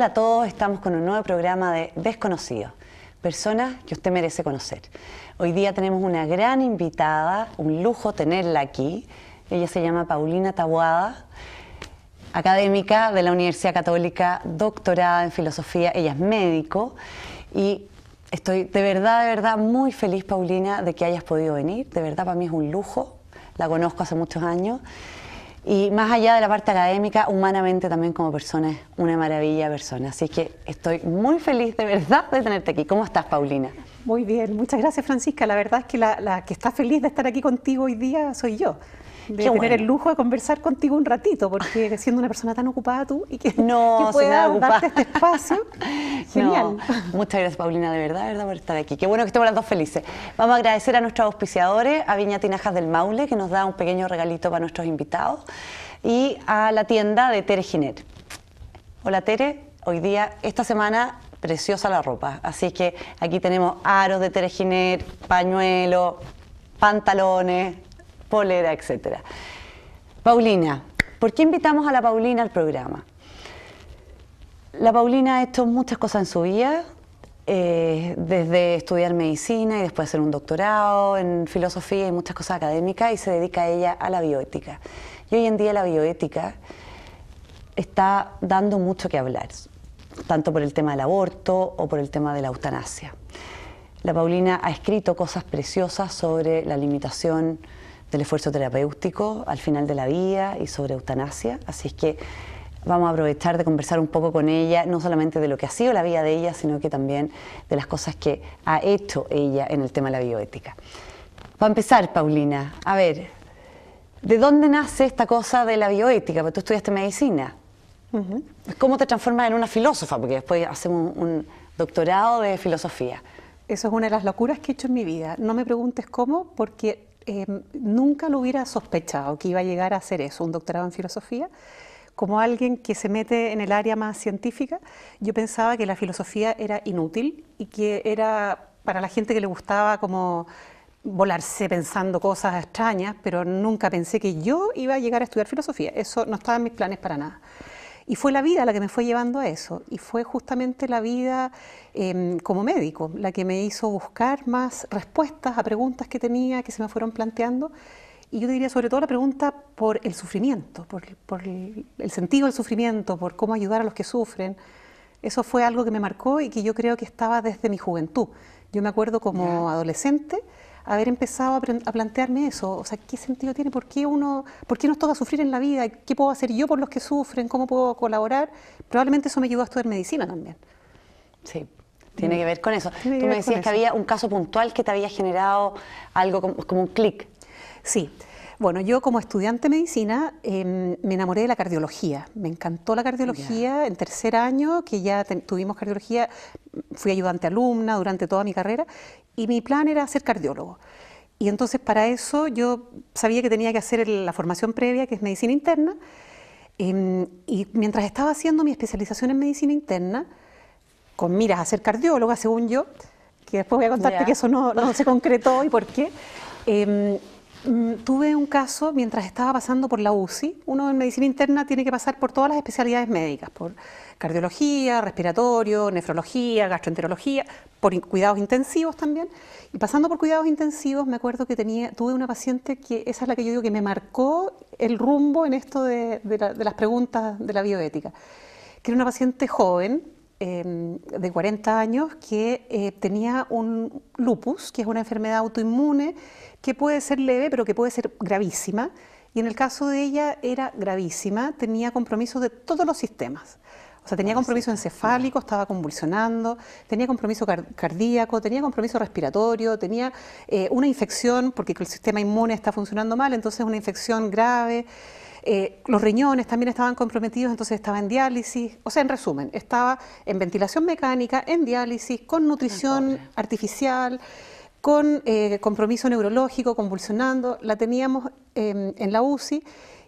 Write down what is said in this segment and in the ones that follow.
Hola a todos, estamos con un nuevo programa de Desconocidos, personas que usted merece conocer. Hoy día tenemos una gran invitada, un lujo tenerla aquí. Ella se llama Paulina Taboada, académica de la Universidad Católica, doctorada en filosofía. Ella es médico y estoy de verdad muy feliz, Paulina, de que hayas podido venir. De verdad, para mí es un lujo. La conozco hace muchos años. Y más allá de la parte académica, humanamente también como persona es una maravilla persona. Así que estoy muy feliz de verdad de tenerte aquí. ¿Cómo estás, Paulina? Muy bien, muchas gracias, Francisca. La verdad es que la que está feliz de estar aquí contigo hoy día soy yo. De tener el lujo de conversar contigo un ratito, porque siendo una persona tan ocupada tú y que pueda darte este espacio, genial. No, muchas gracias, Paulina, de verdad por estar aquí. Qué bueno que estemos las dos felices. Vamos a agradecer a nuestros auspiciadores, a Viña Tinajas del Maule, que nos da un pequeño regalito para nuestros invitados, y a la tienda de Tere Giner. Hola, Tere. Hoy día, esta semana, preciosa la ropa. Así que aquí tenemos aros de Tere Giner, pañuelos, pantalones, polera, etcétera. Paulina, ¿por qué invitamos a la Paulina al programa? La Paulina ha hecho muchas cosas en su vida, desde estudiar medicina y después hacer un doctorado en filosofía y muchas cosas académicas, y se dedica ella a la bioética. Y hoy en día la bioética está dando mucho que hablar, tanto por el tema del aborto o por el tema de la eutanasia. La Paulina ha escrito cosas preciosas sobre la limitación del esfuerzo terapéutico al final de la vida y sobre eutanasia, así es que vamos a aprovechar de conversar un poco con ella, no solamente de lo que ha sido la vida de ella, sino que también de las cosas que ha hecho ella en el tema de la bioética. Para empezar, Paulina, a ver, ¿de dónde nace esta cosa de la bioética? Porque tú estudiaste medicina. ¿Cómo te transformas en una filósofa? Porque después hacemos un doctorado de filosofía. Eso es una de las locuras que he hecho en mi vida. No me preguntes cómo, porque nunca lo hubiera sospechado que iba a llegar a hacer eso, un doctorado en filosofía. Como alguien que se mete en el área más científica, yo pensaba que la filosofía era inútil y que era para la gente que le gustaba como volarse pensando cosas extrañas, pero nunca pensé que yo iba a llegar a estudiar filosofía. Eso no estaba en mis planes para nada. Y fue la vida la que me fue llevando a eso, y fue justamente la vida como médico la que me hizo buscar más respuestas a preguntas que tenía, que se me fueron planteando, y yo diría sobre todo la pregunta por el sufrimiento, por el sentido del sufrimiento, por cómo ayudar a los que sufren. Eso fue algo que me marcó y que yo creo que estaba desde mi juventud. Yo me acuerdo como adolescente haber empezado a plantearme eso, o sea, ¿qué sentido tiene? ¿Por qué nos toca sufrir en la vida? ¿Qué puedo hacer yo por los que sufren? ¿Cómo puedo colaborar? Probablemente eso me ayudó a estudiar medicina también. Sí, tiene que ver con eso. Tú me decías que había un caso puntual que te había generado algo como un clic. Sí. Bueno, yo como estudiante de medicina me enamoré de la cardiología. Me encantó la cardiología. En tercer año, que ya tuvimos cardiología, fui ayudante alumna durante toda mi carrera y mi plan era ser cardiólogo. Y entonces para eso yo sabía que tenía que hacer la formación previa, que es medicina interna, y mientras estaba haciendo mi especialización en medicina interna, con miras a ser cardióloga, según yo, que después voy a contarte que eso no se concretó y por qué, tuve un caso mientras estaba pasando por la UCI. Uno en medicina interna tiene que pasar por todas las especialidades médicas, por cardiología, respiratorio, nefrología, gastroenterología, por cuidados intensivos también. Y pasando por cuidados intensivos me acuerdo que tuve una paciente que esa es la que yo digo que me marcó el rumbo en esto de las preguntas de la bioética, que era una paciente joven, de 40 años, que tenía un lupus, que es una enfermedad autoinmune que puede ser leve, pero que puede ser gravísima. Y en el caso de ella era gravísima, tenía compromisos de todos los sistemas. O sea, tenía compromiso encefálico, estaba convulsionando, tenía compromiso cardíaco, tenía compromiso respiratorio, tenía una infección, porque el sistema inmune está funcionando mal, entonces una infección grave. Los riñones también estaban comprometidos, entonces estaba en diálisis. O sea, en resumen, estaba en ventilación mecánica, en diálisis, con nutrición artificial, con compromiso neurológico, convulsionando. La teníamos en la UCI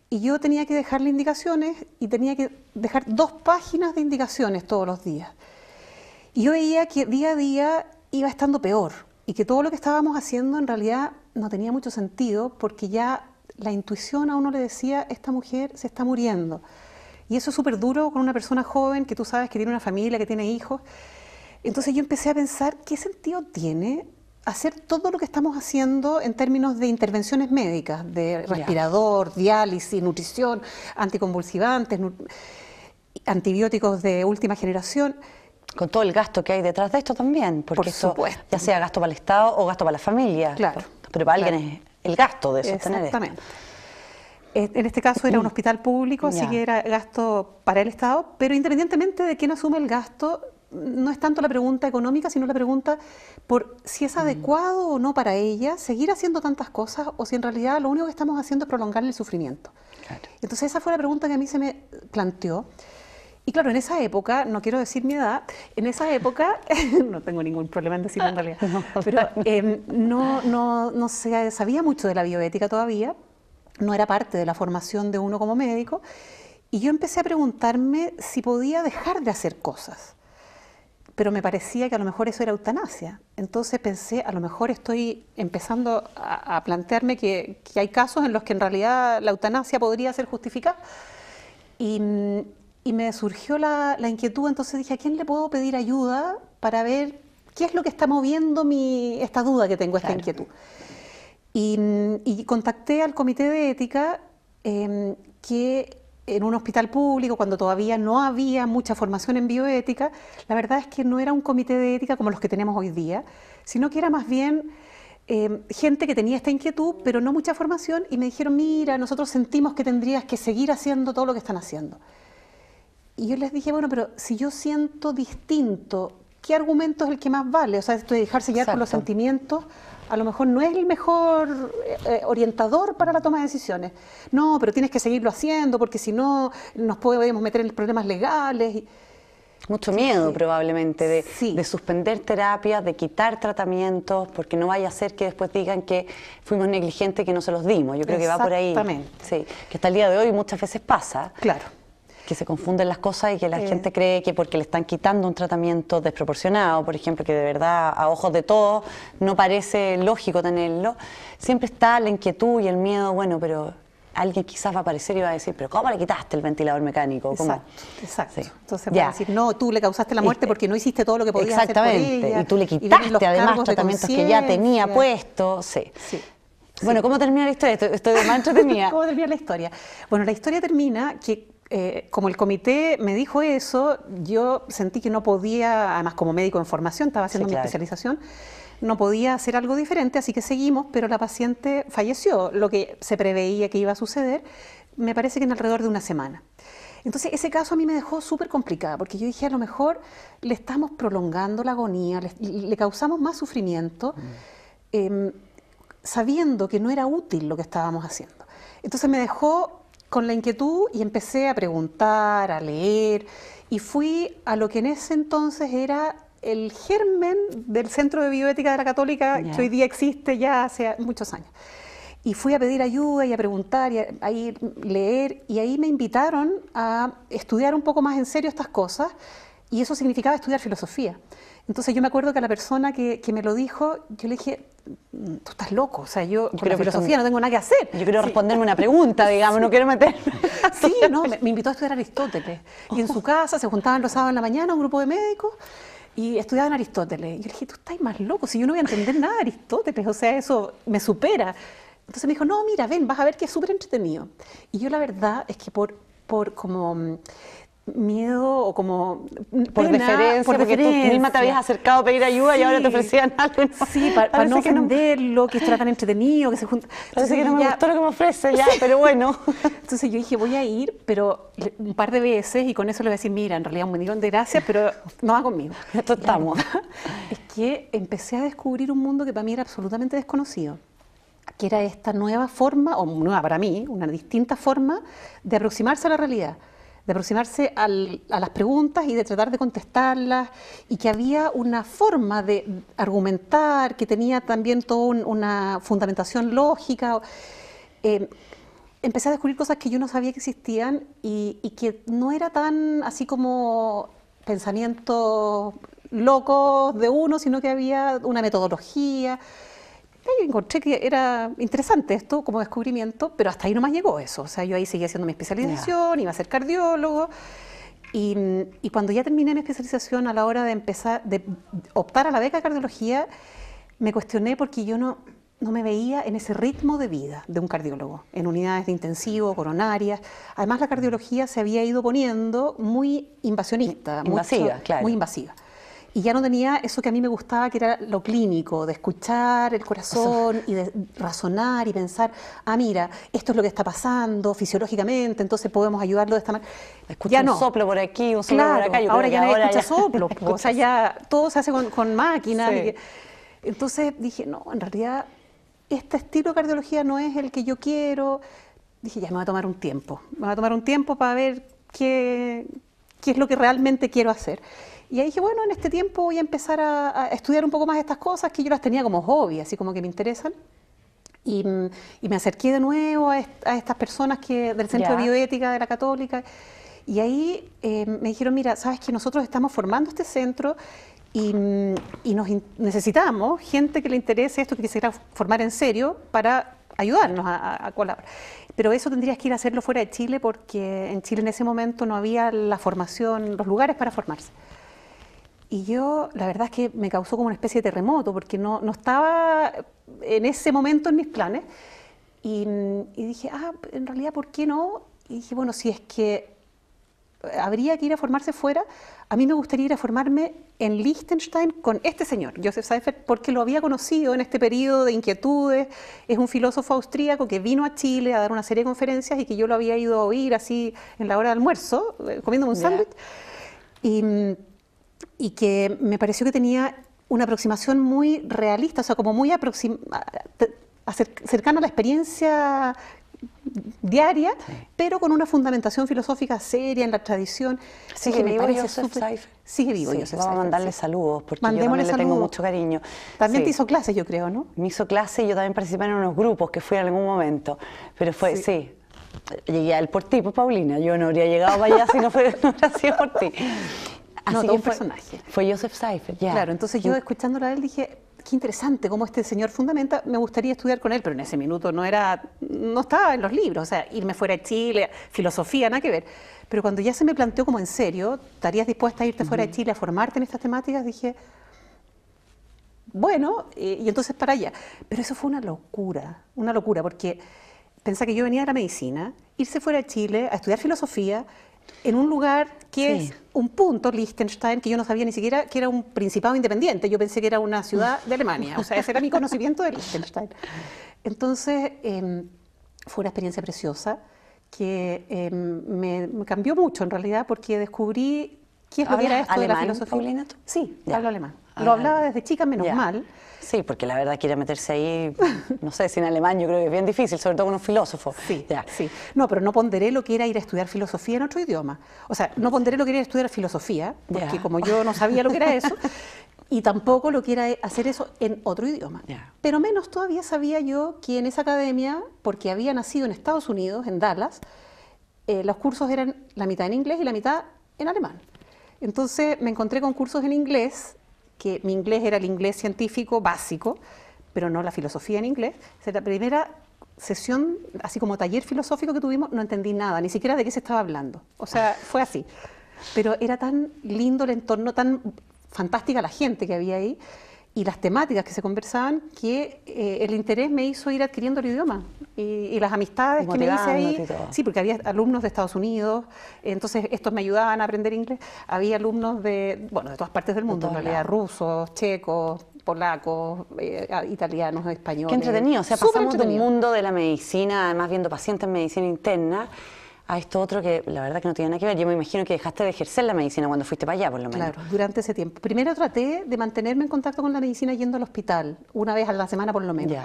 y yo tenía que dejarle indicaciones y tenía que dejar 2 páginas de indicaciones todos los días. Y yo veía que día a día iba estando peor y que todo lo que estábamos haciendo en realidad no tenía mucho sentido, porque ya la intuición a uno le decía, esta mujer se está muriendo. Y eso es súper duro con una persona joven que tú sabes que tiene una familia, que tiene hijos. Entonces yo empecé a pensar, ¿qué sentido tiene hacer todo lo que estamos haciendo en términos de intervenciones médicas, de respirador, diálisis, nutrición, anticonvulsivantes, antibióticos de última generación? Con todo el gasto que hay detrás de esto también, porque esto, ya sea gasto para el Estado o gasto para la familia. Claro. Pero para alguien es el gasto de sostener esto. Exactamente. En este caso era un hospital público, así que era gasto para el Estado, pero independientemente de quién asume el gasto, no es tanto la pregunta económica, sino la pregunta por si es adecuado o no para ella seguir haciendo tantas cosas o si en realidad lo único que estamos haciendo es prolongar el sufrimiento. Claro. Entonces esa fue la pregunta que a mí se me planteó. Y claro, en esa época, no quiero decir mi edad, en esa época, no tengo ningún problema en decirlo en realidad, pero no se sabía mucho de la bioética todavía, no era parte de la formación de uno como médico, y yo empecé a preguntarme si podía dejar de hacer cosas. Pero me parecía que a lo mejor eso era eutanasia. Entonces pensé, a lo mejor estoy empezando a plantearme que hay casos en los que en realidad la eutanasia podría ser justificada. Y me surgió la inquietud, entonces dije, ¿a quién le puedo pedir ayuda para ver qué es lo que está moviendo esta duda que tengo, esta inquietud? Y contacté al comité de ética que en un hospital público, cuando todavía no había mucha formación en bioética, la verdad es que no era un comité de ética como los que tenemos hoy día, sino que era más bien gente que tenía esta inquietud, pero no mucha formación, y me dijeron, mira, nosotros sentimos que tendrías que seguir haciendo todo lo que están haciendo. Y yo les dije, bueno, pero si yo siento distinto, ¿qué argumento es el que más vale? O sea, esto de dejarse guiar por los sentimientos, a lo mejor no es el mejor orientador para la toma de decisiones. No, pero tienes que seguirlo haciendo porque si no nos podemos meter en problemas legales. Mucho miedo probablemente de suspender terapias, de quitar tratamientos, porque no vaya a ser que después digan que fuimos negligentes y que no se los dimos. Yo creo que va por ahí. Exactamente. Sí, que hasta el día de hoy muchas veces pasa. Claro. Que se confunden las cosas y que la gente cree que porque le están quitando un tratamiento desproporcionado, por ejemplo, que de verdad a ojos de todos no parece lógico tenerlo, siempre está la inquietud y el miedo, bueno, pero alguien quizás va a aparecer y va a decir, pero ¿cómo le quitaste el ventilador mecánico? ¿Cómo? Exacto. Sí. Entonces va a decir, no, tú le causaste la muerte porque no hiciste todo lo que podías hacer por ella. Y tú le quitaste además tratamientos que ya tenía puestos. Sí. Bueno, ¿cómo termina la historia? Estoy de más entretenida. ¿Cómo termina la historia? Bueno, la historia termina que como el comité me dijo eso, yo sentí que no podía, además como médico en formación, estaba haciendo mi especialización, no podía hacer algo diferente, así que seguimos, pero la paciente falleció, lo que se preveía que iba a suceder, me parece que en alrededor de una semana. Entonces ese caso a mí me dejó súper complicada, porque yo dije, a lo mejor le estamos prolongando la agonía, le causamos más sufrimiento, sabiendo que no era útil lo que estábamos haciendo. Entonces me dejó con la inquietud y empecé a preguntar, a leer, y fui a lo que en ese entonces era el germen del Centro de Bioética de la Católica, que hoy día existe ya hace muchos años. Y fui a pedir ayuda y a preguntar y a ir leer, y ahí me invitaron a estudiar un poco más en serio estas cosas, y eso significaba estudiar filosofía. Entonces yo me acuerdo que a la persona que me lo dijo, yo le dije, tú estás loco, o sea, yo con la filosofía no tengo nada que hacer. Yo quiero responderme una pregunta, digamos, no quiero meterme. Sí, no, me invitó a estudiar Aristóteles. Y en su casa se juntaban los sábados en la mañana un grupo de médicos y estudiaban Aristóteles. Y yo le dije, tú estás más loco, si yo no voy a entender nada de Aristóteles, o sea, eso me supera. Entonces me dijo, no, mira, ven, vas a ver que es súper entretenido. Y yo la verdad es que por como miedo o como por pena, deferencia, porque tú misma te habías acercado a pedir ayuda y ahora te ofrecían algo. No, sí, para no ofenderlo, que estuviera tan entretenido, que se junta. Parece que no me gustó lo que me ofrece ya, pero bueno. Entonces yo dije, voy a ir, pero un par de veces, y con eso le voy a decir, mira, en realidad un millón de gracias, pero no va conmigo. Esto estamos. Es que empecé a descubrir un mundo que para mí era absolutamente desconocido, que era esta nueva forma, o nueva para mí, una distinta forma de aproximarse a la realidad, de aproximarse a las preguntas y de tratar de contestarlas, y que había una forma de argumentar que tenía también toda una fundamentación lógica. Empecé a descubrir cosas que yo no sabía que existían y que no era tan así como pensamientos locos de uno, sino que había una metodología. Ahí encontré que era interesante esto como descubrimiento, pero hasta ahí no más llegó eso. O sea, yo ahí seguía haciendo mi especialización, iba a ser cardiólogo. Y cuando ya terminé mi especialización, a la hora de empezar, de optar a la beca de cardiología, me cuestioné porque yo no me veía en ese ritmo de vida de un cardiólogo, en unidades de intensivo, coronarias. Además, la cardiología se había ido poniendo muy invasionista. Invasiva, claro. Muy invasiva. Y ya no tenía eso que a mí me gustaba, que era lo clínico, de escuchar el corazón y de razonar y pensar, mira, esto es lo que está pasando fisiológicamente, entonces podemos ayudarlo de esta manera. Escucha un soplo por aquí, un soplo por acá. Yo ahora creo ya que nadie ahora escucha soplo, o sea, ya todo se hace con máquinas. Sí. Entonces dije, no, en realidad este estilo de cardiología no es el que yo quiero. Dije, ya me va a tomar un tiempo. Me va a tomar un tiempo para ver qué es lo que realmente quiero hacer. Y ahí dije, bueno, en este tiempo voy a empezar a estudiar un poco más estas cosas que yo las tenía como hobby, así como que me interesan. Y me acerqué de nuevo a estas personas del Centro de Bioética de la Católica. Y ahí me dijeron, mira, sabes que nosotros estamos formando este centro y necesitamos gente que le interese esto, que quisiera formar en serio para ayudarnos a colaborar. Pero eso tendrías que ir a hacerlo fuera de Chile porque en Chile en ese momento no había la formación, los lugares para formarse. Y yo, la verdad es que me causó como una especie de terremoto porque no estaba en ese momento en mis planes. Y dije, en realidad, ¿por qué no? Y dije, bueno, si es que habría que ir a formarse fuera, a mí me gustaría ir a formarme en Liechtenstein con este señor, Joseph Seifert, porque lo había conocido en este periodo de inquietudes. Es un filósofo austríaco que vino a Chile a dar una serie de conferencias y que yo lo había ido a oír así en la hora de almuerzo, comiéndome un sándwich. Y que me pareció que tenía una aproximación muy realista, o sea, como muy cercana a la experiencia diaria, pero con una fundamentación filosófica seria en la tradición. ¿Sigue vivo Joseph Seifert? Sigue vivo Joseph Seifert. Vamos a mandarle saludos, porque yo también le tengo mucho cariño. También te hizo clases, yo creo, ¿no? Me hizo clases y yo también participé en unos grupos que fui en algún momento, pero fue, llegué a él por ti, pues Paulina, yo no habría llegado para allá si no hubiera sido por ti. Así todo un personaje. Fue Joseph Seifert, ya. Claro, entonces yo escuchándolo a él dije, qué interesante cómo este señor fundamenta, me gustaría estudiar con él, pero en ese minuto no estaba en los libros, o sea, irme fuera de Chile, filosofía, nada que ver. Pero cuando ya se me planteó como en serio, ¿estarías dispuesta a irte fuera de Chile a formarte en estas temáticas? Dije, bueno, y entonces para allá. Pero eso fue una locura, porque pensá que yo venía de la medicina, irse fuera de Chile a estudiar filosofía, en un lugar que es un punto, Liechtenstein, que yo no sabía ni siquiera que era un principado independiente. Yo pensé que era una ciudad de Alemania. O sea, ese era mi conocimiento de Liechtenstein. Entonces, fue una experiencia preciosa que me cambió mucho, en realidad, porque descubrí qué es lo que era esto de la filosofía. Paulina, ¿tú? Sí, hablo alemán. Lo hablaba desde chica, menos mal. Sí, porque la verdad quiere meterse ahí, no sé, sin alemán yo creo que es bien difícil, sobre todo con un filósofo. Sí. No, pero no ponderé lo que era ir a estudiar filosofía en otro idioma. O sea, no ponderé lo que era estudiar filosofía, porque como yo no sabía lo que era eso, y tampoco lo que era hacer eso en otro idioma. Pero menos todavía sabía yo que en esa academia, porque había nacido en Estados Unidos, en Dallas, los cursos eran la mitad en inglés y la mitad en alemán. Entonces me encontré con cursos en inglés, que mi inglés era el inglés científico básico, pero no la filosofía en inglés. O sea, la primera sesión, así como taller filosófico que tuvimos, no entendí nada, ni siquiera de qué se estaba hablando. O sea, fue así. Pero era tan lindo el entorno, tan fantástica la gente que había ahí y las temáticas que se conversaban, que el interés me hizo ir adquiriendo el idioma y las amistades que me hice ahí. Sí, porque había alumnos de Estados Unidos, entonces estos me ayudaban a aprender inglés. Había alumnos de todas partes del mundo, en realidad, rusos, checos, polacos, italianos, españoles. Qué entretenido, o sea, pasamos de un mundo de la medicina, además viendo pacientes en medicina interna, a esto otro que la verdad que no tiene nada que ver. Yo me imagino que dejaste de ejercer la medicina cuando fuiste para allá, por lo menos. Claro, durante ese tiempo. Primero traté de mantenerme en contacto con la medicina yendo al hospital, una vez a la semana por lo menos.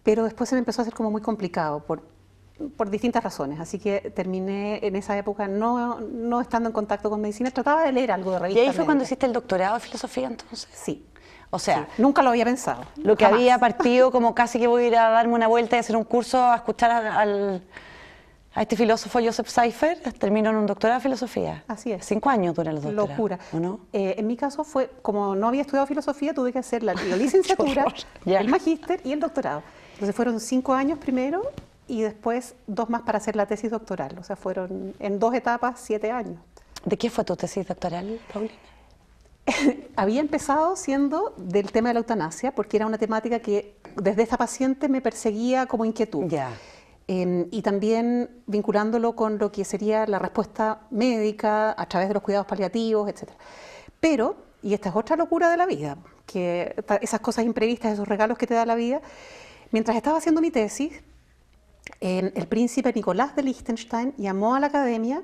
Pero después se me empezó a hacer como muy complicado por distintas razones. Así que terminé en esa época no estando en contacto con medicina. Trataba de leer algo de revistas. ¿Y ahí fue cuando hiciste el doctorado de filosofía entonces? Sí. O sea, nunca lo había pensado. Lo que había partido como casi que voy a ir a darme una vuelta y hacer un curso, a escuchar al A este filósofo Joseph Seifer terminó en un doctorado de filosofía. Así es. 5 años dura los doctorados. Locura. ¿O no? En mi caso fue, como no había estudiado filosofía, tuve que hacer la licenciatura, el magíster y el doctorado. Entonces fueron 5 años primero y después 2 más para hacer la tesis doctoral. O sea, fueron en 2 etapas 7 años. ¿De qué fue tu tesis doctoral, Paulina? Había empezado siendo del tema de la eutanasia, porque era una temática que desde esta paciente me perseguía como inquietud. Ya. Y también vinculándolo con lo que sería la respuesta médica a través de los cuidados paliativos, etc. Pero, y esta es otra locura de la vida, que esas cosas imprevistas, esos regalos que te da la vida, mientras estaba haciendo mi tesis, el príncipe Nicolás de Liechtenstein llamó a la academia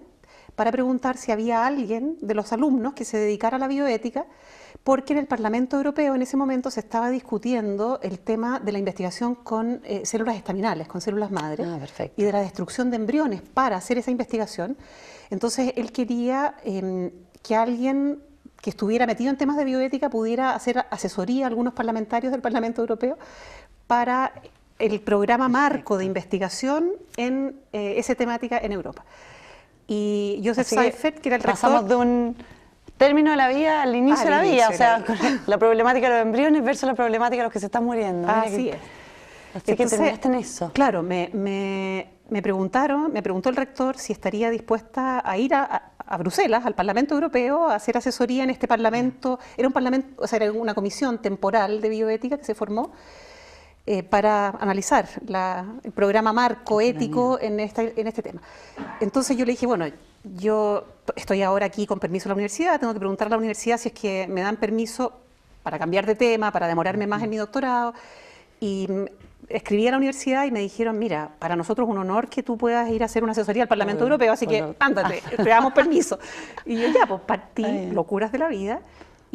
para preguntar si había alguien de los alumnos que se dedicara a la bioética, porque en el Parlamento Europeo en ese momento se estaba discutiendo el tema de la investigación con células estaminales, con células madre, y de la destrucción de embriones para hacer esa investigación. Entonces él quería que alguien que estuviera metido en temas de bioética pudiera hacer asesoría a algunos parlamentarios del Parlamento Europeo para el programa marco de investigación en esa temática en Europa. Y Joseph Seifer, que era el rector... Pasamos de un término de la vida al inicio de la vida, o sea, la problemática de los embriones versus la problemática de los que se están muriendo. Así es. Así que terminaste en eso. Claro, me preguntó el rector si estaría dispuesta a ir a Bruselas, al Parlamento Europeo, a hacer asesoría en este parlamento. Era un parlamento, o sea, era una comisión temporal de bioética que se formó para analizar el programa marco ético en este tema. Entonces yo le dije, bueno, yo estoy ahora aquí con permiso de la universidad, tengo que preguntar a la universidad si es que me dan permiso para cambiar de tema, para demorarme más en mi doctorado. Y escribí a la universidad y me dijeron, mira, para nosotros es un honor que tú puedas ir a hacer una asesoría al Parlamento Europeo, así que ándate, te damos permiso. Y yo ya, pues partí, locuras de la vida.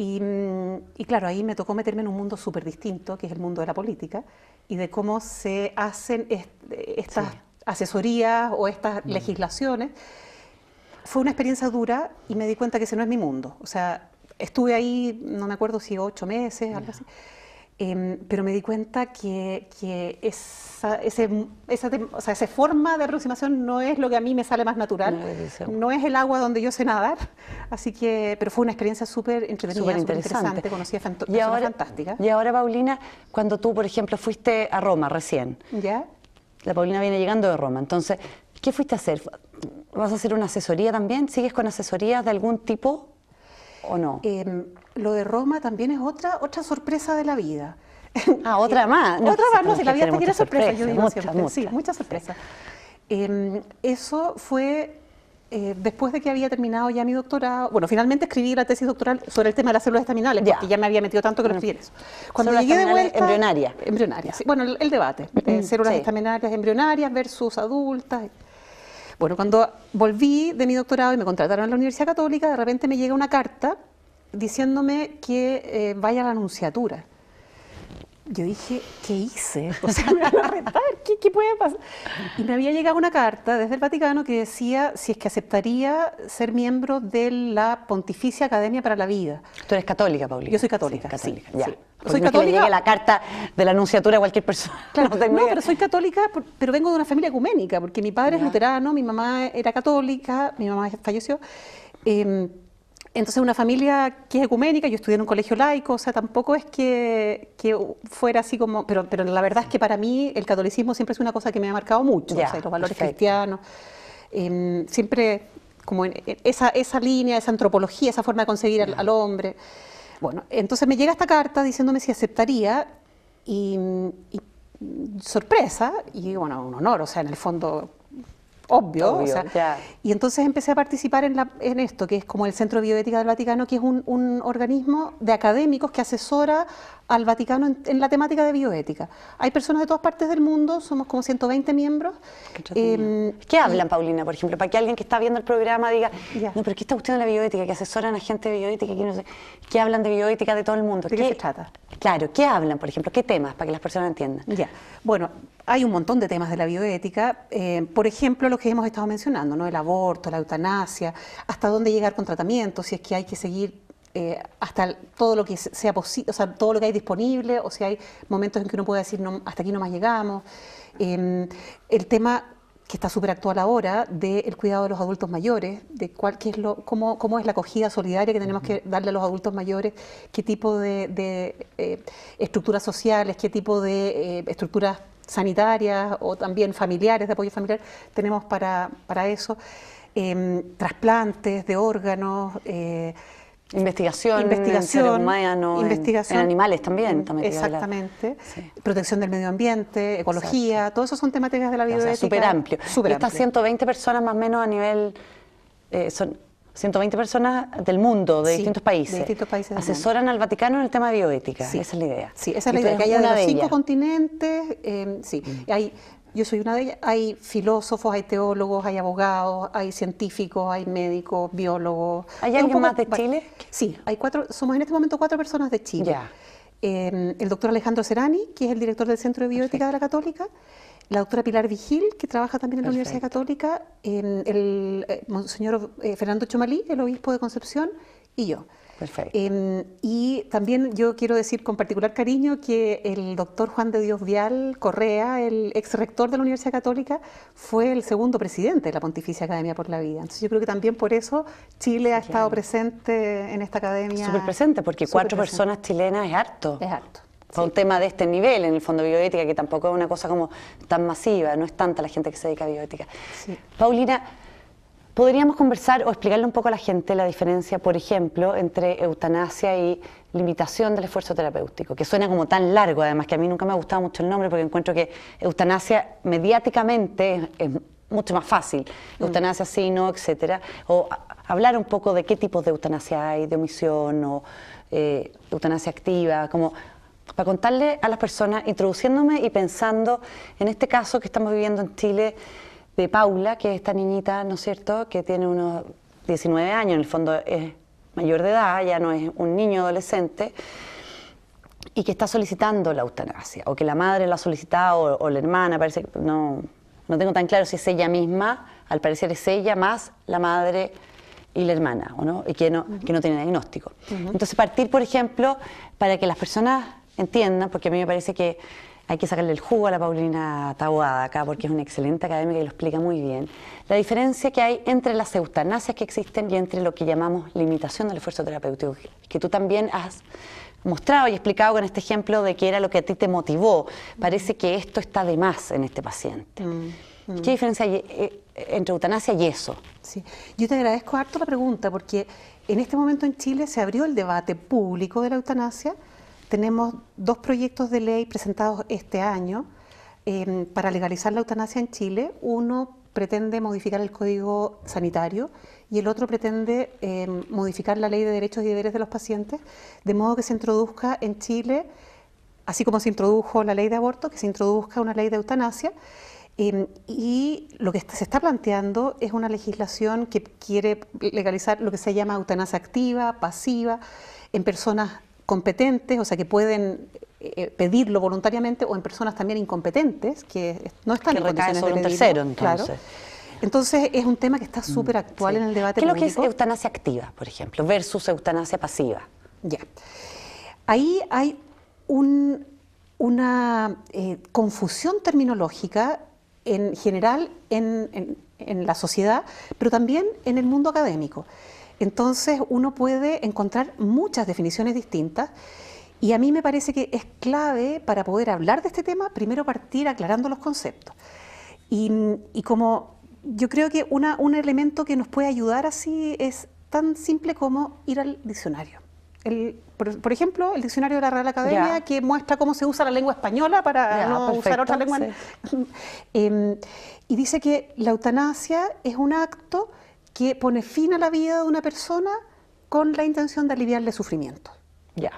Y claro, ahí me tocó meterme en un mundo súper distinto, que es el mundo de la política, y de cómo se hacen estas asesorías o estas legislaciones. Fue una experiencia dura y me di cuenta que ese no es mi mundo. O sea, estuve ahí, no me acuerdo si 8 meses, algo así. Pero me di cuenta que esa forma de aproximación no es lo que a mí me sale más natural, no es el agua donde yo sé nadar, así que, pero fue una experiencia súper entretenida, súper interesante, conocí a personas fantásticas. Y ahora, Paulina, cuando tú, por ejemplo, fuiste a Roma recién, ¿ya? La Paulina viene llegando de Roma, entonces, ¿qué fuiste a hacer? ¿Vas a hacer una asesoría también? ¿Sigues con asesorías de algún tipo o no? Lo de Roma también es otra sorpresa de la vida. Ah, otra más. No, otra más, no, si la vida está llena de sorpresas, yo digo mucha, siempre. mucha. Sí, muchas sorpresas. Eso fue después de que había terminado ya mi doctorado. Bueno, finalmente escribí la tesis doctoral sobre el tema de las células estaminales, porque ya me había metido tanto que no escribí eso. Cuando llegué de vuelta... Embrionarias, sí. Bueno, el debate, células estaminarias embrionarias versus adultas. Bueno, cuando volví de mi doctorado y me contrataron en la Universidad Católica, de repente me llega una carta diciéndome que vaya a la nunciatura. Yo dije, ¿qué hice? O sea, me van a retar, ¿qué puede pasar? Y me había llegado una carta desde el Vaticano que decía si es que aceptaría ser miembro de la Pontificia Academia para la Vida. ¿Tú eres católica, Paulina? Yo soy católica, sí. sí. Ya. Sí. Soy católica. Que le llegue la carta de la nunciatura a cualquier persona. Claro, no, pero soy católica, pero vengo de una familia ecuménica, porque mi padre es luterano, mi mamá era católica, mi mamá falleció. Entonces, una familia que es ecuménica, yo estudié en un colegio laico, o sea, tampoco es que fuera así como... Pero la verdad es que para mí el catolicismo siempre es una cosa que me ha marcado mucho, o sea, los valores cristianos, siempre como en esa línea, esa antropología, esa forma de concebir al hombre. Bueno, entonces me llega esta carta diciéndome si aceptaría y sorpresa, y bueno, un honor, o sea, en el fondo... Obvio, o sea, y entonces empecé a participar en esto, que es como el Centro de Bioética del Vaticano, que es un organismo de académicos que asesora al Vaticano en la temática de bioética. Hay personas de todas partes del mundo, somos como 120 miembros. ¿Qué hablan, Paulina, por ejemplo? Para que alguien que está viendo el programa diga, no, pero ¿qué está cuestión de la bioética? Que asesoran a gente de bioética, que no sé, ¿qué hablan de bioética de todo el mundo? ¿De qué se trata? Claro, ¿qué hablan, por ejemplo? ¿Qué temas? Para que las personas entiendan. Ya, bueno, hay un montón de temas de la bioética, por ejemplo, los que hemos estado mencionando, ¿no? El aborto, la eutanasia, hasta dónde llegar con tratamientos, si es que hay que seguir hasta todo lo que sea posible, o sea, todo lo que hay disponible, o si hay momentos en que uno puede decir, no, hasta aquí no más llegamos. El tema que está súper actual ahora, del cuidado de los adultos mayores, de cómo es la acogida solidaria que tenemos que darle a los adultos mayores, qué tipo de estructuras sociales, qué tipo de estructuras sanitarias o también familiares, de apoyo familiar, tenemos para eso. Trasplantes de órganos, investigación en seres humanos, en animales también. Exactamente. Sí. Protección del medio ambiente, ecología, todo eso son temáticas de la bioética. Súper amplio. Y estas 120 personas más o menos a nivel, son 120 personas del mundo, de distintos países. De distintos países asesoran al Vaticano en el tema de bioética. Sí. Esa es la idea. Sí, esa es la idea, que haya de los 5 continentes, yo soy una de ellas. Hay filósofos, hay teólogos, hay abogados, hay científicos, hay médicos, biólogos. ¿Hay alguien más de Chile? Sí, hay 4, somos en este momento 4 personas de Chile. Ya. El doctor Alejandro Serani, que es el director del Centro de Bioética de la Católica, la doctora Pilar Vigil, que trabaja también en la Universidad Católica, el monseñor Fernando Chomalí, el obispo de Concepción, y yo. Perfecto. Y también yo quiero decir con particular cariño que el doctor Juan de Dios Vial Correa, el ex rector de la Universidad Católica, fue el segundo presidente de la Pontificia Academia por la Vida. Entonces yo creo que también por eso Chile ha estado presente en esta academia. Súper presente, porque 4 personas chilenas es harto. Es harto. Para un tema de este nivel, en el fondo bioética, que tampoco es una cosa como tan masiva, no es tanta la gente que se dedica a bioética. Sí. Paulina, ¿podríamos conversar o explicarle un poco a la gente la diferencia, por ejemplo, entre eutanasia y limitación del esfuerzo terapéutico? Que suena como tan largo, además, que a mí nunca me ha gustado mucho el nombre, porque encuentro que eutanasia mediáticamente es mucho más fácil. Eutanasia sí, no, etcétera. O hablar un poco de qué tipos de eutanasia hay, de omisión o eutanasia activa, como para contarle a las personas, introduciéndome y pensando en este caso que estamos viviendo en Chile, de Paula, que es esta niñita, ¿no es cierto?, que tiene unos 19 años, en el fondo es mayor de edad, ya no es un niño adolescente, y que está solicitando la eutanasia, o que la madre la ha solicitado, o la hermana, parece que no tengo tan claro si es ella misma, al parecer es ella más la madre y la hermana, ¿o no? Y que no tiene diagnóstico. Entonces partir, por ejemplo, para que las personas entiendan, porque a mí me parece que hay que sacarle el jugo a la Paulina Taboada acá, porque es una excelente académica y lo explica muy bien, la diferencia que hay entre las eutanasias que existen y entre lo que llamamos limitación del esfuerzo terapéutico, que tú también has mostrado y explicado con este ejemplo de que era lo que a ti te motivó. Parece que esto está de más en este paciente. ¿Qué diferencia hay entre eutanasia y eso? Sí. Yo te agradezco harto la pregunta, porque en este momento en Chile se abrió el debate público de la eutanasia. Tenemos 2 proyectos de ley presentados este año para legalizar la eutanasia en Chile. Uno pretende modificar el Código Sanitario y el otro pretende modificar la Ley de Derechos y Deberes de los Pacientes, de modo que se introduzca en Chile, así como se introdujo la ley de aborto, que se introduzca una ley de eutanasia. Y lo que se está planteando es una legislación que quiere legalizar lo que se llama eutanasia activa, pasiva, en personas competentes, o sea, que pueden pedirlo voluntariamente, o en personas también incompetentes, que no están en condiciones de pedirlo. Un tercero, entonces. Claro. Entonces, es un tema que está súper actual en el debate público. ¿Qué es lo que es eutanasia activa, por ejemplo, versus eutanasia pasiva? Ya. Ahí hay una confusión terminológica en general en la sociedad, pero también en el mundo académico. Entonces uno puede encontrar muchas definiciones distintas y a mí me parece que es clave para poder hablar de este tema, primero partir aclarando los conceptos. Y como yo creo que un elemento que nos puede ayudar así es tan simple como ir al diccionario. Por ejemplo, el diccionario de la Real Academia, que muestra cómo se usa la lengua española para no usar otra lengua. Sí. Y dice que la eutanasia es un acto que pone fin a la vida de una persona con la intención de aliviarle sufrimiento. Ya.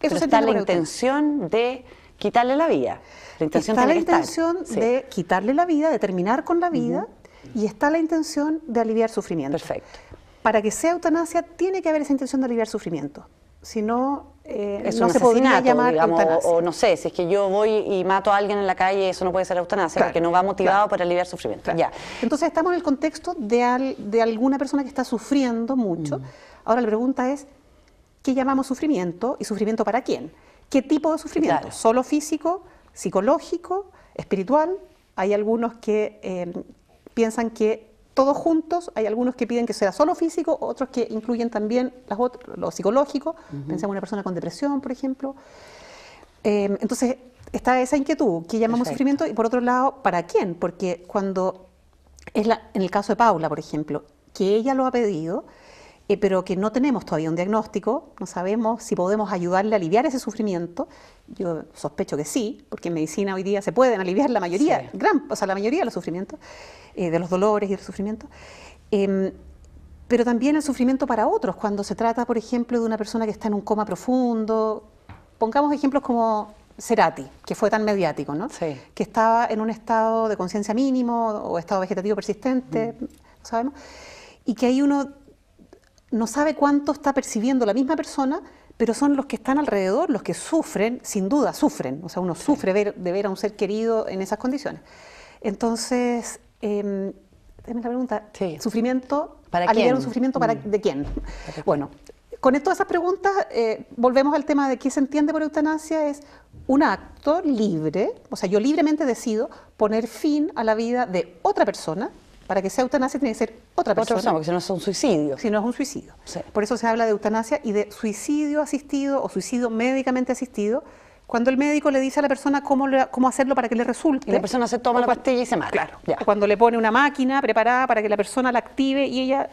Eso está la intención de quitarle la vida. Está la intención de quitarle la vida, de terminar con la vida, y está la intención de aliviar sufrimiento. Perfecto. Para que sea eutanasia tiene que haber esa intención de aliviar sufrimiento. Si no, no se podría llamar, digamos, eutanasia. O no sé, si es que yo voy y mato a alguien en la calle, eso no puede ser eutanasia, porque no va motivado por aliviar sufrimiento. Claro. Ya. Entonces estamos en el contexto de alguna persona que está sufriendo mucho. Ahora la pregunta es, ¿qué llamamos sufrimiento? ¿Y sufrimiento para quién? ¿Qué tipo de sufrimiento? Claro. ¿Solo físico, psicológico, espiritual? Hay algunos que piensan que todos juntos, hay algunos que piden que sea solo físico, otros que incluyen también lo psicológico, pensemos en una persona con depresión, por ejemplo. Entonces, está esa inquietud que llamamos sufrimiento, y por otro lado, ¿para quién? Porque cuando en el caso de Paula, por ejemplo, que ella lo ha pedido, pero que no tenemos todavía un diagnóstico, no sabemos si podemos ayudarle a aliviar ese sufrimiento. Yo sospecho que sí, porque en medicina hoy día se pueden aliviar la mayoría, la mayoría de los sufrimientos, de los dolores y del sufrimiento. Pero también el sufrimiento para otros, cuando se trata, por ejemplo, de una persona que está en un coma profundo. Pongamos ejemplos como Cerati, que fue tan mediático, ¿no? Sí. Que estaba en un estado de conciencia mínimo o estado vegetativo persistente, no sabemos, y que ahí uno no sabe cuánto está percibiendo la misma persona, pero son los que están alrededor los que sufren, sin duda sufren. O sea, uno sufre de ver a un ser querido en esas condiciones. Entonces, déjame la pregunta, ¿sufrimiento? ¿Para aliviar quién? un sufrimiento de quién? Bueno, con todas esas preguntas, volvemos al tema de qué se entiende por eutanasia. Es un acto libre, o sea, yo libremente decido poner fin a la vida de otra persona. Para que sea eutanasia tiene que ser otra persona. Porque si no es un suicidio. Si no es un suicidio. Sí. Por eso se habla de eutanasia y de suicidio asistido o suicidio médicamente asistido, cuando el médico le dice a la persona cómo hacerlo para que le resulte. Y la persona se toma la pastilla y se mata. Claro. Ya. O cuando le pone una máquina preparada para que la persona la active, y ella...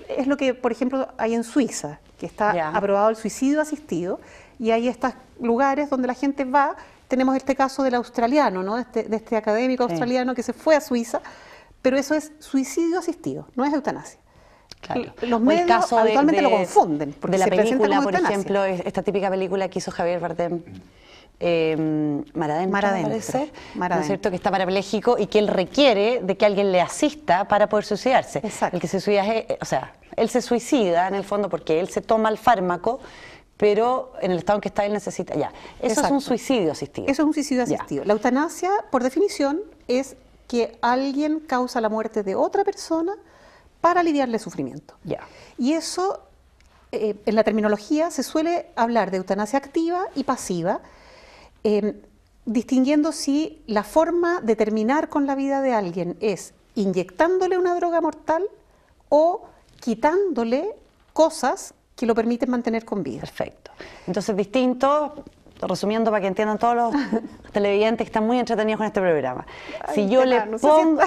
Es lo que, por ejemplo, hay en Suiza, que está aprobado el suicidio asistido, y hay estos lugares donde la gente va. Tenemos este caso del australiano, ¿no? de este académico australiano que se fue a Suiza, pero eso es suicidio asistido, no es eutanasia. Claro. Los medios habitualmente lo confunden. De la película, por ejemplo, esta típica película que hizo Javier Bardem, Maradén, parece, ¿no es cierto?, que está parapléjico y que él requiere de que alguien le asista para poder suicidarse. Exacto. El que se suicida él se suicida en el fondo porque él se toma el fármaco, pero en el estado en que está él necesita. Eso es un suicidio asistido. Eso es un suicidio asistido. La eutanasia, por definición, es que alguien causa la muerte de otra persona para aliviarle sufrimiento. Y eso, en la terminología, se suele hablar de eutanasia activa y pasiva, distinguiendo si la forma de terminar con la vida de alguien es inyectándole una droga mortal o quitándole cosas que lo permiten mantener con vida. Perfecto. Entonces, distinto, resumiendo para que entiendan todos los televidentes que están muy entretenidos con este programa. Si yo le pongo...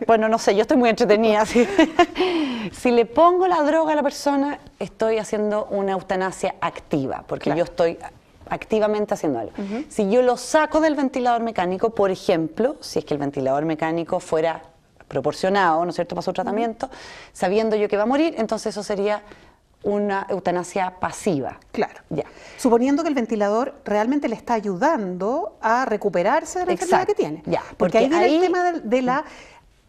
bueno, no sé, yo estoy muy entretenida. Si le pongo la droga a la persona, estoy haciendo una eutanasia activa, porque yo estoy activamente haciendo algo. Si yo lo saco del ventilador mecánico, por ejemplo, si es que el ventilador mecánico fuera proporcionado, ¿no es cierto?, para su tratamiento, sabiendo yo que va a morir, entonces eso sería una eutanasia pasiva. Claro. Suponiendo que el ventilador realmente le está ayudando a recuperarse de la enfermedad que tiene. Porque ahí viene el tema de la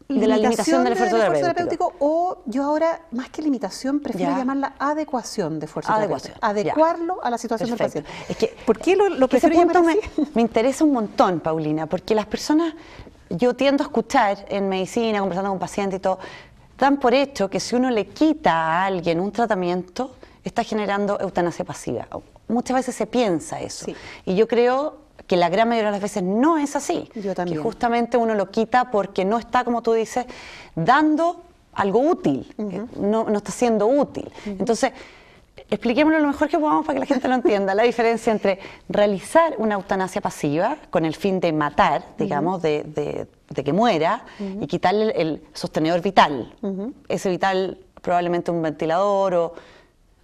limitación del esfuerzo terapéutico, o yo ahora, más que limitación, prefiero llamarla adecuación de esfuerzo terapéutico. Adecuarlo a la situación del paciente. Es que, ¿por qué lo prefiero llamar así? Me interesa un montón, Paulina, porque las personas, yo tiendo a escuchar en medicina, conversando con pacientes y todo, dan por hecho que si uno le quita a alguien un tratamiento, está generando eutanasia pasiva. Muchas veces se piensa eso. Y yo creo que la gran mayoría de las veces no es así. Yo también. Que justamente uno lo quita porque no está, como tú dices, dando algo útil. No está siendo útil. Entonces, expliquémoslo lo mejor que podamos para que la gente lo entienda. La diferencia entre realizar una eutanasia pasiva con el fin de matar, digamos, de que muera, y quitarle el sostenedor vital. Ese vital, probablemente un ventilador o...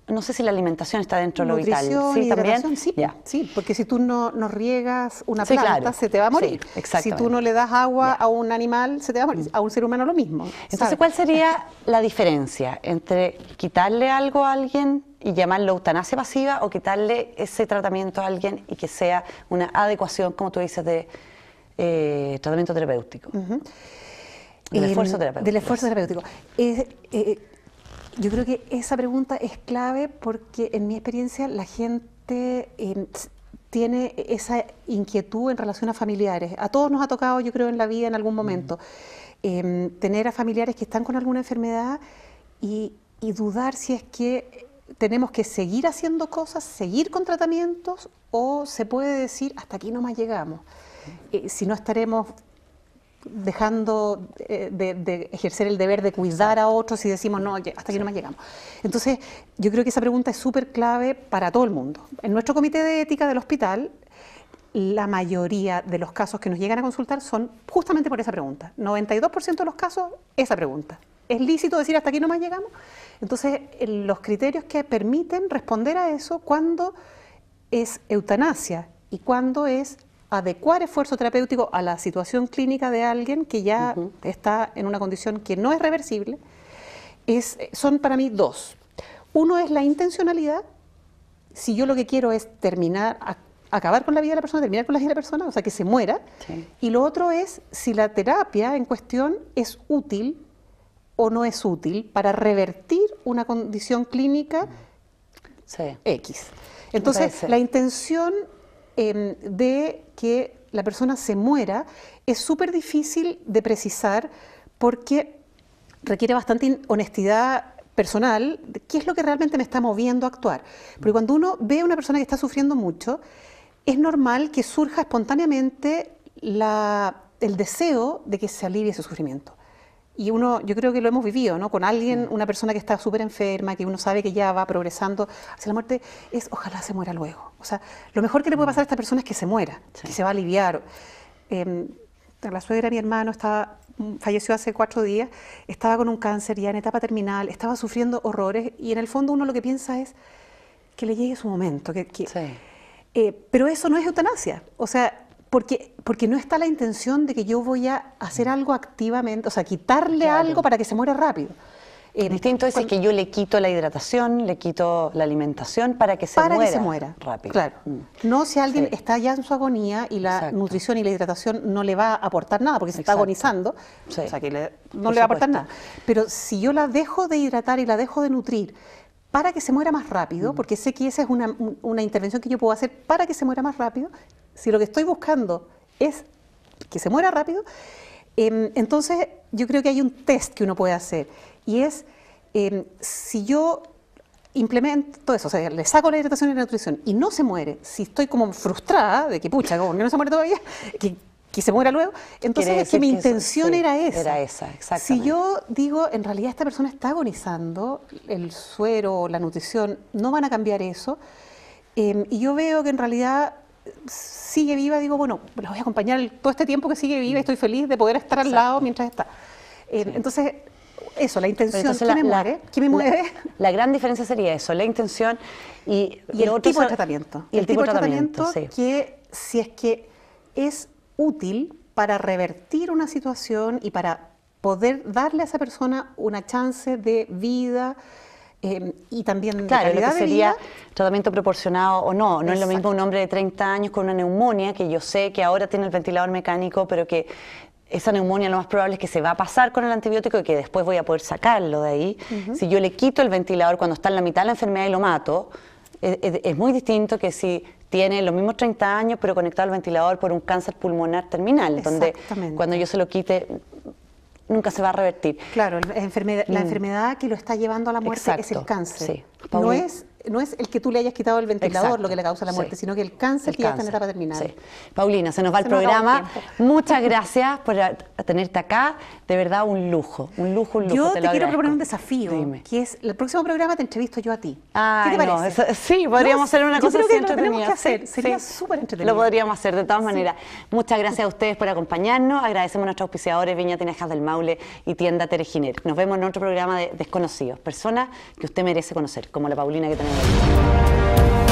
No sé si la alimentación está dentro de lo vital. ¿Sí, también? Sí, porque si tú no riegas una planta, se te va a morir. Si tú no le das agua a un animal, se te va a morir. A un ser humano lo mismo. Entonces, ¿sabes? ¿cuál sería la diferencia entre quitarle algo a alguien y llamarlo eutanasia pasiva o quitarle ese tratamiento a alguien y que sea una adecuación, como tú dices, de tratamiento terapéutico? Del esfuerzo terapéutico. Del esfuerzo terapéutico. Yo creo que esa pregunta es clave porque en mi experiencia la gente tiene esa inquietud en relación a familiares. A todos nos ha tocado, yo creo, en la vida en algún momento, tener a familiares que están con alguna enfermedad y dudar si es que tenemos que seguir haciendo cosas, seguir con tratamientos, o se puede decir hasta aquí nomás llegamos. Si no estaremos dejando de ejercer el deber de cuidar a otros y decimos, no, hasta aquí no más llegamos. Entonces, yo creo que esa pregunta es súper clave para todo el mundo. En nuestro comité de ética del hospital, la mayoría de los casos que nos llegan a consultar son justamente por esa pregunta. 92% de los casos, esa pregunta. ¿Es lícito decir hasta aquí no más llegamos? Entonces, los criterios que permiten responder a eso, cuando es eutanasia y cuando es adecuar esfuerzo terapéutico a la situación clínica de alguien que ya está en una condición que no es reversible, son para mí dos. Uno es la intencionalidad. Si yo lo que quiero es acabar con la vida de la persona, terminar con la vida de la persona, o sea, que se muera. Sí. Y lo otro es si la terapia en cuestión es útil o no es útil para revertir una condición clínica X. Entonces, la intención de que la persona se muera es súper difícil de precisar porque requiere bastante honestidad personal, qué es lo que realmente me está moviendo a actuar. Porque cuando uno ve a una persona que está sufriendo mucho, es normal que surja espontáneamente el deseo de que se alivie ese sufrimiento. Y yo creo que lo hemos vivido, ¿no? Con alguien, una persona que está súper enferma, que uno sabe que ya va progresando hacia la muerte, ojalá se muera luego. O sea, lo mejor que le puede pasar a esta persona es que se muera, que se va a aliviar. La suegra de mi hermano falleció hace 4 días, estaba con un cáncer ya en etapa terminal, estaba sufriendo horrores y en el fondo uno lo que piensa es que le llegue su momento. Pero eso no es eutanasia, o sea, porque no está la intención de que yo voy a hacer algo activamente, o sea, quitarle algo para que se muera rápido. Distinto es que yo le quito la hidratación, le quito la alimentación para que se muera rápido. Claro. No si alguien está ya en su agonía y la nutrición y la hidratación no le va a aportar nada porque se está agonizando, o sea que no le va a aportar nada. Pero si yo la dejo de hidratar y la dejo de nutrir para que se muera más rápido, porque sé que esa es una intervención que yo puedo hacer para que se muera más rápido, si lo que estoy buscando es que se muera rápido, entonces yo creo que hay un test que uno puede hacer y es si yo implemento eso, o sea, le saco la hidratación y la nutrición y no se muere, si estoy como frustrada de que pucha, como que no se muere todavía, que se muera luego, entonces es que mi intención era esa. Era esa, exactamente. Si yo digo, en realidad esta persona está agonizando, el suero, la nutrición, no van a cambiar eso, y yo veo que en realidad sigue viva, digo, bueno, la voy a acompañar todo este tiempo que sigue viva y estoy feliz de poder estar al lado mientras está. Entonces, eso, la intención, ¿qué me mueve? ¿Qué me mueve? La gran diferencia sería eso, la intención y el tipo de tratamiento. Y el tipo de tratamiento, que si es que es útil para revertir una situación y para poder darle a esa persona una chance de vida y también de calidad lo que de sería vida. Tratamiento proporcionado o no. No es lo mismo un hombre de 30 años con una neumonía, que yo sé que ahora tiene el ventilador mecánico, pero que esa neumonía lo más probable es que se va a pasar con el antibiótico y que después voy a poder sacarlo de ahí. Si yo le quito el ventilador cuando está en la mitad de la enfermedad y lo mato, es muy distinto que si tiene los mismos 30 años pero conectado al ventilador por un cáncer pulmonar terminal, donde cuando yo se lo quite nunca se va a revertir. Claro, la enfermedad que lo está llevando a la muerte es el cáncer. Sí. No es el que tú le hayas quitado el ventilador lo que le causa la muerte, sino que el cáncer que ya está en etapa terminal. Sí. Paulina, se nos va el programa. Muchas gracias por tenerte acá. De verdad, un lujo, un lujo, un lujo. Yo te quiero proponer un desafío, que es, el próximo programa te entrevisto yo a ti. ¿Qué te parece? Sí, podríamos hacer una cosa así entretenida. Tenemos que hacer, sería súper entretenido. Lo podríamos hacer, de todas maneras. Muchas gracias a ustedes por acompañarnos. Agradecemos a nuestros auspiciadores, Viña Tinajas del Maule y Tienda Tereginer. Nos vemos en otro programa de Desconocidos, personas que usted merece conocer, como la Paulina que tenemos hoy.